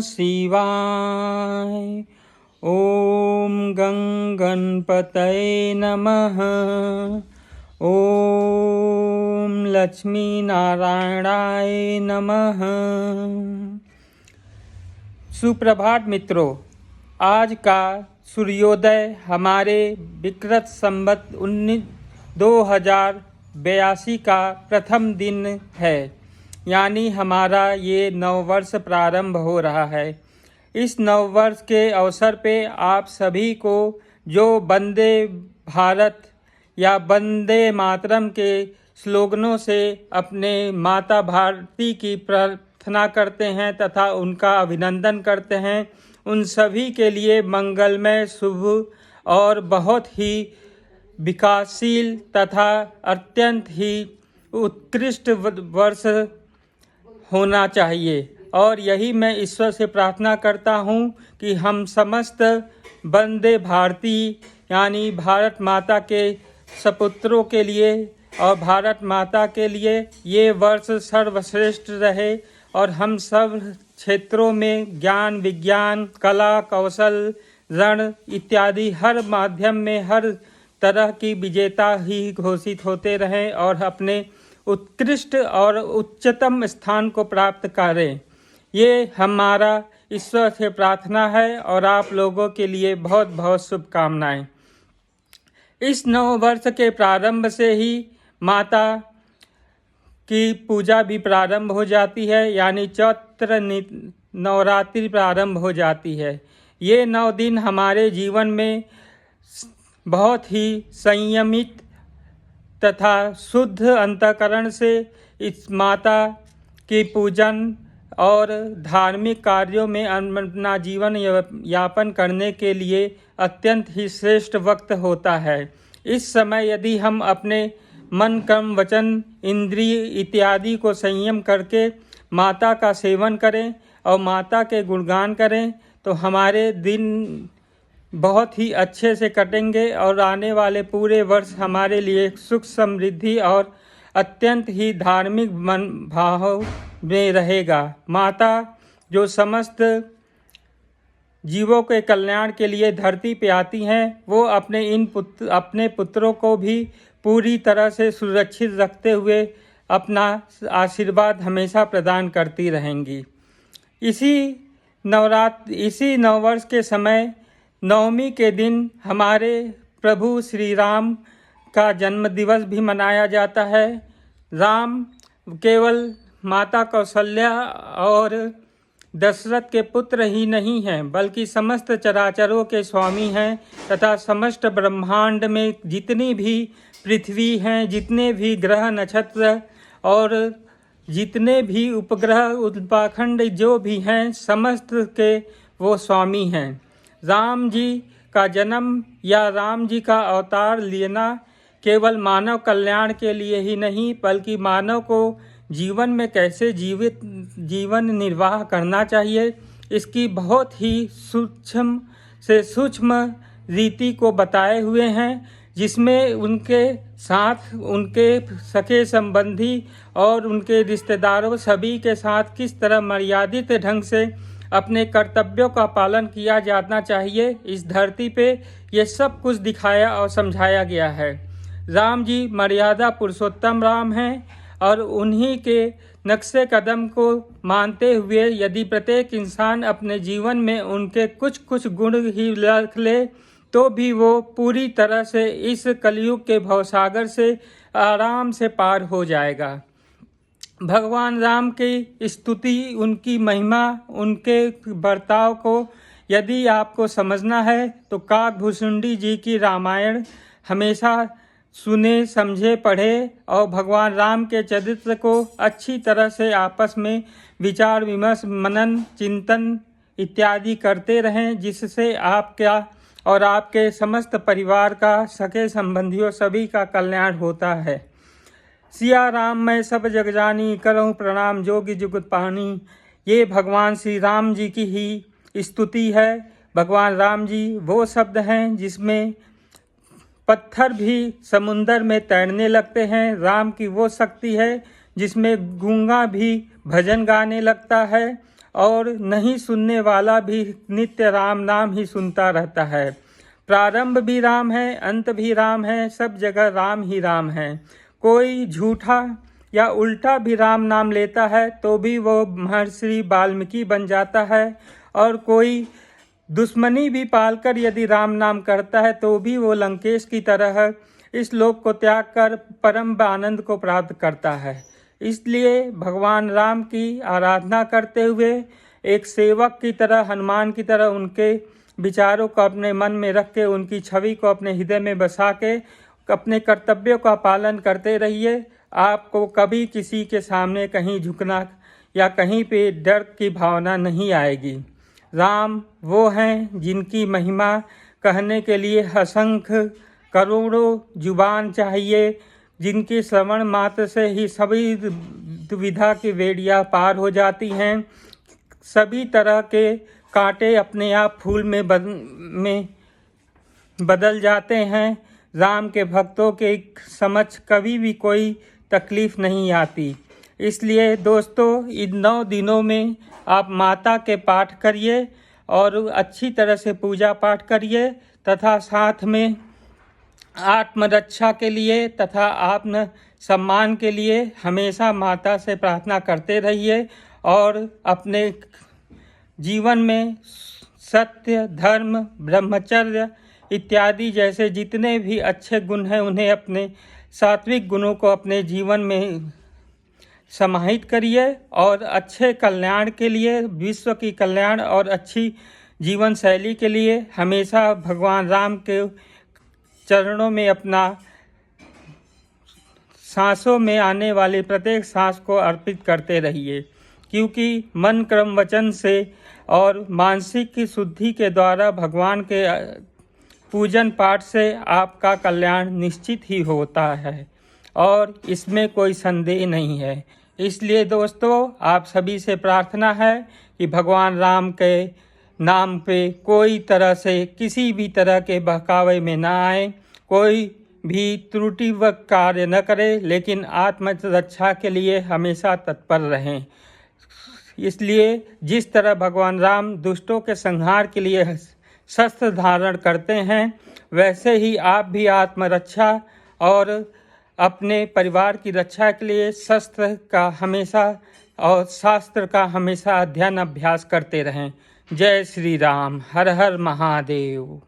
शिवाय। ओम गणपतये नमः। ओम लक्ष्मी नारायणाय नमः। सुप्रभात मित्रों, आज का सूर्योदय हमारे विक्रत संवत 2082 का प्रथम दिन है, यानी हमारा ये नववर्ष प्रारंभ हो रहा है। इस नववर्ष के अवसर पे आप सभी को जो वंदे भारत या वंदे मातरम के स्लोगनों से अपने माता भारती की प्रार्थना करते हैं तथा उनका अभिनंदन करते हैं, उन सभी के लिए मंगलमय, शुभ और बहुत ही विकासशील तथा अत्यंत ही उत्कृष्ट वर्ष होना चाहिए। और यही मैं ईश्वर से प्रार्थना करता हूँ कि हम समस्त वंदे भारती यानी भारत माता के सपुत्रों के लिए और भारत माता के लिए ये वर्ष सर्वश्रेष्ठ रहे और हम सब क्षेत्रों में ज्ञान, विज्ञान, कला, कौशल, रण इत्यादि हर माध्यम में हर तरह की विजेता ही घोषित होते रहें और अपने उत्कृष्ट और उच्चतम स्थान को प्राप्त करें। ये हमारा ईश्वर से प्रार्थना है और आप लोगों के लिए बहुत बहुत शुभकामनाएं। इस नव वर्ष के प्रारंभ से ही माता की पूजा भी प्रारंभ हो जाती है, यानी चैत्र नवरात्रि प्रारंभ हो जाती है। ये 9 दिन हमारे जीवन में बहुत ही संयमित तथा शुद्ध अंतःकरण से इस माता की पूजन और धार्मिक कार्यों में अपना जीवन यापन करने के लिए अत्यंत ही श्रेष्ठ वक्त होता है। इस समय यदि हम अपने मन, कर्म, वचन, इंद्रिय इत्यादि को संयम करके माता का सेवन करें और माता के गुणगान करें तो हमारे दिन बहुत ही अच्छे से कटेंगे और आने वाले पूरे वर्ष हमारे लिए सुख, समृद्धि और अत्यंत ही धार्मिक मन भाव में रहेगा। माता जो समस्त जीवों के कल्याण के लिए धरती पे आती हैं, वो अपने पुत्रों को भी पूरी तरह से सुरक्षित रखते हुए अपना आशीर्वाद हमेशा प्रदान करती रहेंगी। इसी नववर्ष के समय नवमी के दिन हमारे प्रभु श्री राम का जन्म दिवस भी मनाया जाता है। राम केवल माता कौशल्या और दशरथ के पुत्र ही नहीं हैं, बल्कि समस्त चराचरों के स्वामी हैं तथा समस्त ब्रह्मांड में जितनी भी पृथ्वी हैं, जितने भी ग्रह, नक्षत्र और जितने भी उपग्रह, उपखंड जो भी हैं, समस्त के वो स्वामी हैं। राम जी का जन्म या राम जी का अवतार लेना केवल मानव कल्याण के लिए ही नहीं, बल्कि मानव को जीवन में कैसे जीवन निर्वाह करना चाहिए, इसकी बहुत ही सूक्ष्म से सूक्ष्म रीति को बताए हुए हैं, जिसमें उनके साथ उनके सखे संबंधी और उनके रिश्तेदारों सभी के साथ किस तरह मर्यादित ढंग से अपने कर्तव्यों का पालन किया जाना चाहिए, इस धरती पे ये सब कुछ दिखाया और समझाया गया है। राम जी मर्यादा पुरुषोत्तम राम हैं और उन्हीं के नक्शे कदम को मानते हुए यदि प्रत्येक इंसान अपने जीवन में उनके कुछ कुछ गुण ही रख ले तो भी वो पूरी तरह से इस कलयुग के भवसागर से आराम से पार हो जाएगा। भगवान राम की स्तुति, उनकी महिमा, उनके बर्ताव को यदि आपको समझना है तो काकभूषुंडी जी की रामायण हमेशा सुने, समझे, पढ़े और भगवान राम के चरित्र को अच्छी तरह से आपस में विचार विमर्श, मनन, चिंतन इत्यादि करते रहें, जिससे आपका और आपके समस्त परिवार का, सगे संबंधियों सभी का कल्याण होता है। सिया राम मैं सब जग जानी, करऊँ प्रणाम जोगी जुगत पानी। ये भगवान श्री राम जी की ही स्तुति है। भगवान राम जी वो शब्द हैं जिसमें पत्थर भी समुंदर में तैरने लगते हैं। राम की वो शक्ति है जिसमें गूंगा भी भजन गाने लगता है और नहीं सुनने वाला भी नित्य राम नाम ही सुनता रहता है। प्रारंभ भी राम है, अंत भी राम है, सब जगह राम ही राम है। कोई झूठा या उल्टा भी राम नाम लेता है तो भी वो महर्षि वाल्मीकि बन जाता है, और कोई दुश्मनी भी पालकर यदि राम नाम करता है तो भी वो लंकेश की तरह इस लोक को त्याग कर परम आनंद को प्राप्त करता है। इसलिए भगवान राम की आराधना करते हुए एक सेवक की तरह, हनुमान की तरह उनके विचारों को अपने मन में रख के, उनकी छवि को अपने हृदय में बसा के अपने कर्तव्यों का पालन करते रहिए। आपको कभी किसी के सामने कहीं झुकना या कहीं पे डर की भावना नहीं आएगी। राम वो हैं जिनकी महिमा कहने के लिए असंख्य करोड़ों जुबान चाहिए, जिनकी श्रवण मात्र से ही सभी दुविधा की बेड़ियां पार हो जाती हैं। सभी तरह के कांटे अपने आप फूल में बदल जाते हैं। राम के भक्तों के समक्ष कभी भी कोई तकलीफ नहीं आती। इसलिए दोस्तों, इन 9 दिनों में आप माता के पाठ करिए और अच्छी तरह से पूजा पाठ करिए, तथा साथ में आत्मरक्षा के लिए तथा आत्म सम्मान के लिए हमेशा माता से प्रार्थना करते रहिए, और अपने जीवन में सत्य, धर्म, ब्रह्मचर्य इत्यादि जैसे जितने भी अच्छे गुण हैं उन्हें, अपने सात्विक गुणों को अपने जीवन में समाहित करिए, और अच्छे कल्याण के लिए, विश्व की कल्याण और अच्छी जीवन शैली के लिए हमेशा भगवान राम के चरणों में अपना सांसों में आने वाली प्रत्येक सांस को अर्पित करते रहिए, क्योंकि मन, क्रम, वचन से और मानसिक की शुद्धि के द्वारा भगवान के पूजन पाठ से आपका कल्याण निश्चित ही होता है, और इसमें कोई संदेह नहीं है। इसलिए दोस्तों, आप सभी से प्रार्थना है कि भगवान राम के नाम पे कोई तरह से किसी भी तरह के बहकावे में ना आए, कोई भी त्रुटिवत कार्य न करे, लेकिन आत्मरक्षा के लिए हमेशा तत्पर रहें। इसलिए जिस तरह भगवान राम दुष्टों के संहार के लिए शस्त्र धारण करते हैं, वैसे ही आप भी आत्मरक्षा और अपने परिवार की रक्षा के लिए शस्त्र का हमेशा और शास्त्र का हमेशा अध्ययन अभ्यास करते रहें। जय श्री राम। हर हर महादेव।